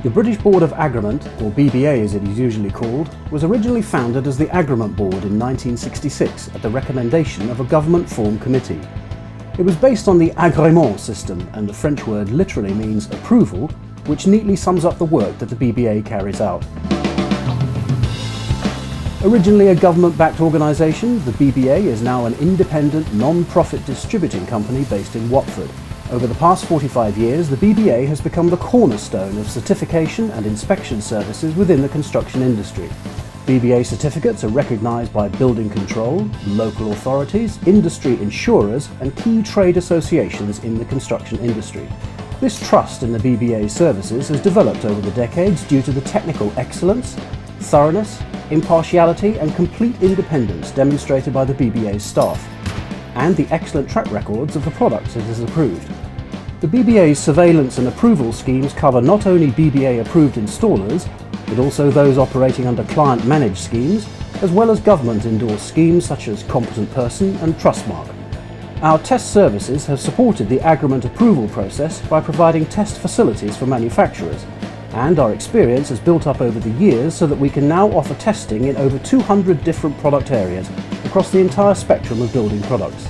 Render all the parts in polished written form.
The British Board of Agrément, or BBA as it is usually called, was originally founded as the Agrément Board in 1966 at the recommendation of a government formed committee. It was based on the Agrément system, and the French word literally means approval, which neatly sums up the work that the BBA carries out. Originally a government-backed organisation, the BBA is now an independent, non-profit distributing company based in Watford. Over the past 45 years, the BBA has become the cornerstone of certification and inspection services within the construction industry. BBA certificates are recognised by building control, local authorities, industry insurers and key trade associations in the construction industry. This trust in the BBA services has developed over the decades due to the technical excellence, thoroughness, impartiality and complete independence demonstrated by the BBA's staff, and the excellent track records of the products it has approved. The BBA's surveillance and approval schemes cover not only BBA Approved Installers, but also those operating under client-managed schemes, as well as government-endorsed schemes such as Competent Person and TrustMark. Our test services have supported the Agrément approval process by providing test facilities for manufacturers, and our experience has built up over the years so that we can now offer testing in over 200 different product areas across the entire spectrum of building products.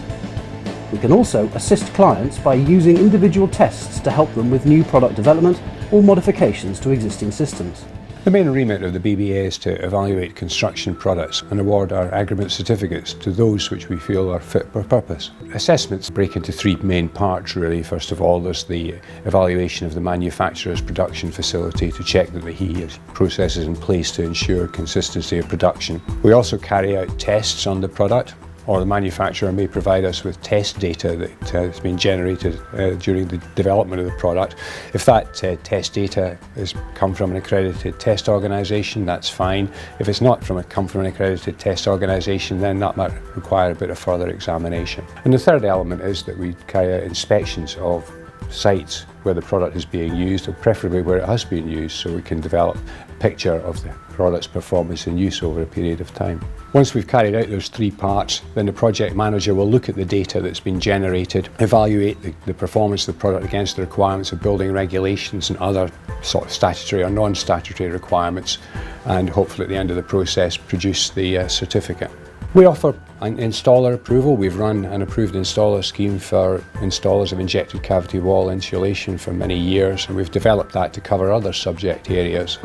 We can also assist clients by using individual tests to help them with new product development or modifications to existing systems. The main remit of the BBA is to evaluate construction products and award our Agrément certificates to those which we feel are fit for purpose. Assessments break into three main parts really. First of all, there's the evaluation of the manufacturer's production facility to check that he has processes in place to ensure consistency of production. We also carry out tests on the product, or the manufacturer may provide us with test data that has been generated during the development of the product. If that test data has come from an accredited test organisation, that's fine. If it's not come from an accredited test organisation, then that might require a bit of further examination. And the third element is that we carry out inspections of sites where the product is being used, or preferably where it has been used, so we can develop a picture of the product's performance in use over a period of time. Once we've carried out those three parts, then the project manager will look at the data that's been generated, evaluate the performance of the product against the requirements of building regulations and other sort of statutory or non-statutory requirements, and hopefully at the end of the process produce the certificate. We offer an installer approval. We've run an approved installer scheme for installers of injected cavity wall insulation for many years, and we've developed that to cover other subject areas.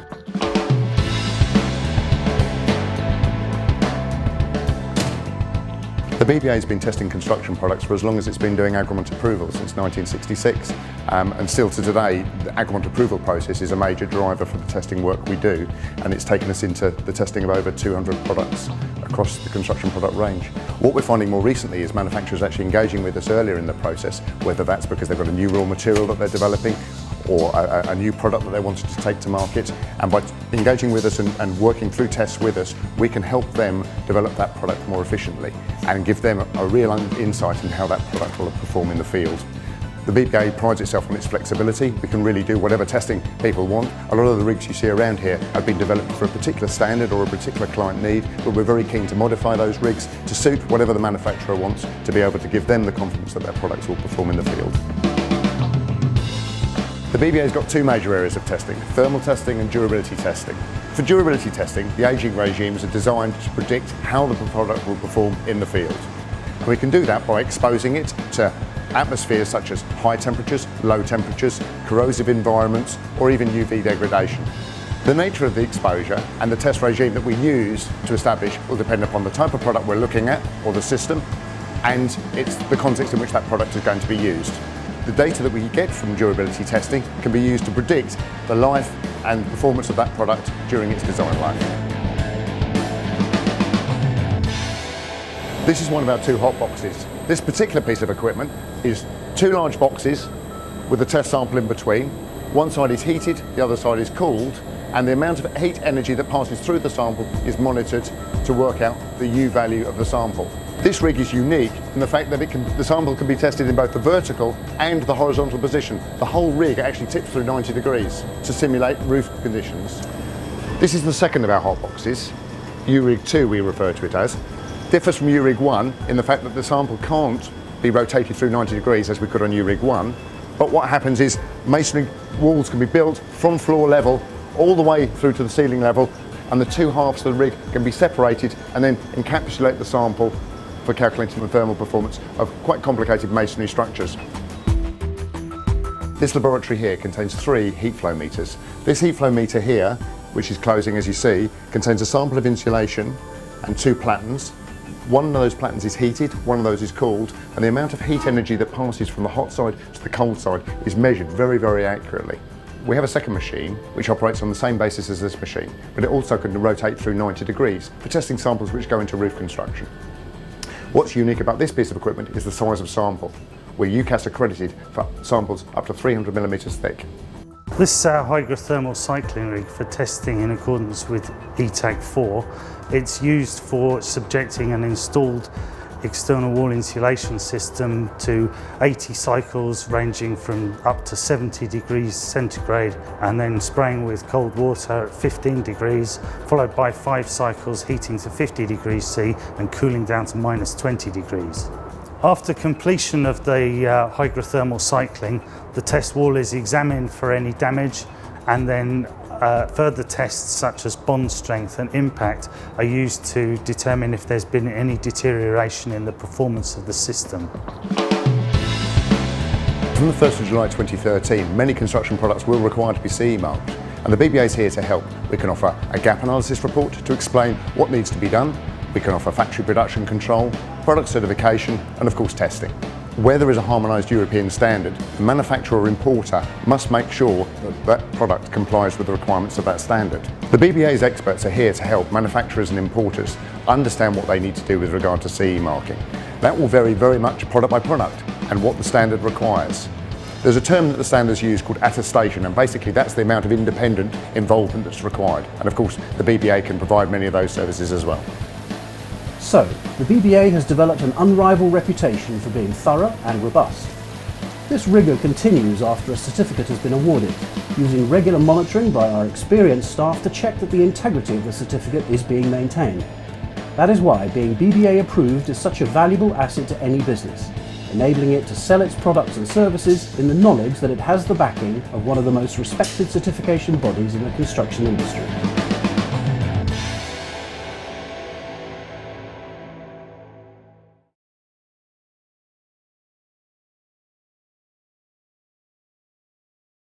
The BBA has been testing construction products for as long as it's been doing Agrément Approval, since 1966. And still to today, the Agrément Approval process is a major driver for the testing work we do, and it's taken us into the testing of over 200 products across the construction product range. What we're finding more recently is manufacturers actually engaging with us earlier in the process, whether that's because they've got a new raw material that they're developing, or a new product that they wanted to take to market, and by engaging with us and working through tests with us, we can help them develop that product more efficiently and give them a real insight in how that product will perform in the field. The BBA prides itself on its flexibility. We can really do whatever testing people want. A lot of the rigs you see around here have been developed for a particular standard or a particular client need, but we're very keen to modify those rigs to suit whatever the manufacturer wants, to be able to give them the confidence that their products will perform in the field. The BBA's got two major areas of testing, thermal testing and durability testing. For durability testing, the aging regimes are designed to predict how the product will perform in the field. And we can do that by exposing it to atmospheres such as high temperatures, low temperatures, corrosive environments, or even UV degradation. The nature of the exposure and the test regime that we use to establish will depend upon the type of product we're looking at, or the system, and it's the context in which that product is going to be used. The data that we get from durability testing can be used to predict the life and performance of that product during its design life. This is one of our two hot boxes. This particular piece of equipment is two large boxes with a test sample in between. One side is heated, the other side is cooled, and the amount of heat energy that passes through the sample is monitored to work out the U value of the sample. This rig is unique in the fact that the sample can be tested in both the vertical and the horizontal position. The whole rig actually tips through 90 degrees to simulate roof conditions. This is the second of our hot boxes, U-Rig 2 we refer to it as. Differs from U-Rig 1 in the fact that the sample can't be rotated through 90 degrees as we could on U-Rig 1. But what happens is masonry walls can be built from floor level all the way through to the ceiling level, and the two halves of the rig can be separated and then encapsulate the sample for calculating the thermal performance of quite complicated masonry structures. This laboratory here contains 3 heat flow meters. This heat flow meter here, which is closing as you see, contains a sample of insulation and 2 platens. One of those platens is heated, one of those is cooled, and the amount of heat energy that passes from the hot side to the cold side is measured very, very accurately. We have a second machine which operates on the same basis as this machine, but it also can rotate through 90 degrees for testing samples which go into roof construction. What's unique about this piece of equipment is the size of sample. We're UCAS accredited for samples up to 300 millimeters thick. This is our hygrothermal cycling rig for testing in accordance with ETAC 4. It's used for subjecting an installed external wall insulation system to 80 cycles ranging from up to 70 degrees centigrade, and then spraying with cold water at 15 degrees, followed by 5 cycles heating to 50 degrees C and cooling down to minus 20 degrees. After completion of the hygrothermal cycling, the test wall is examined for any damage, and then further tests such as bond strength and impact are used to determine if there's been any deterioration in the performance of the system. From the 1st of July 2013, many construction products will require to be CE marked, and the BBA is here to help. We can offer a gap analysis report to explain what needs to be done. We can offer factory production control, product certification, and of course testing. Where there is a harmonised European standard, the manufacturer or importer must make sure that that product complies with the requirements of that standard. The BBA's experts are here to help manufacturers and importers understand what they need to do with regard to CE marking. That will vary very much product by product and what the standard requires. There's a term that the standards use called attestation, and basically that's the amount of independent involvement that's required. And of course, the BBA can provide many of those services as well. So, the BBA has developed an unrivaled reputation for being thorough and robust. This rigour continues after a certificate has been awarded, using regular monitoring by our experienced staff to check that the integrity of the certificate is being maintained. That is why being BBA approved is such a valuable asset to any business, enabling it to sell its products and services in the knowledge that it has the backing of one of the most respected certification bodies in the construction industry.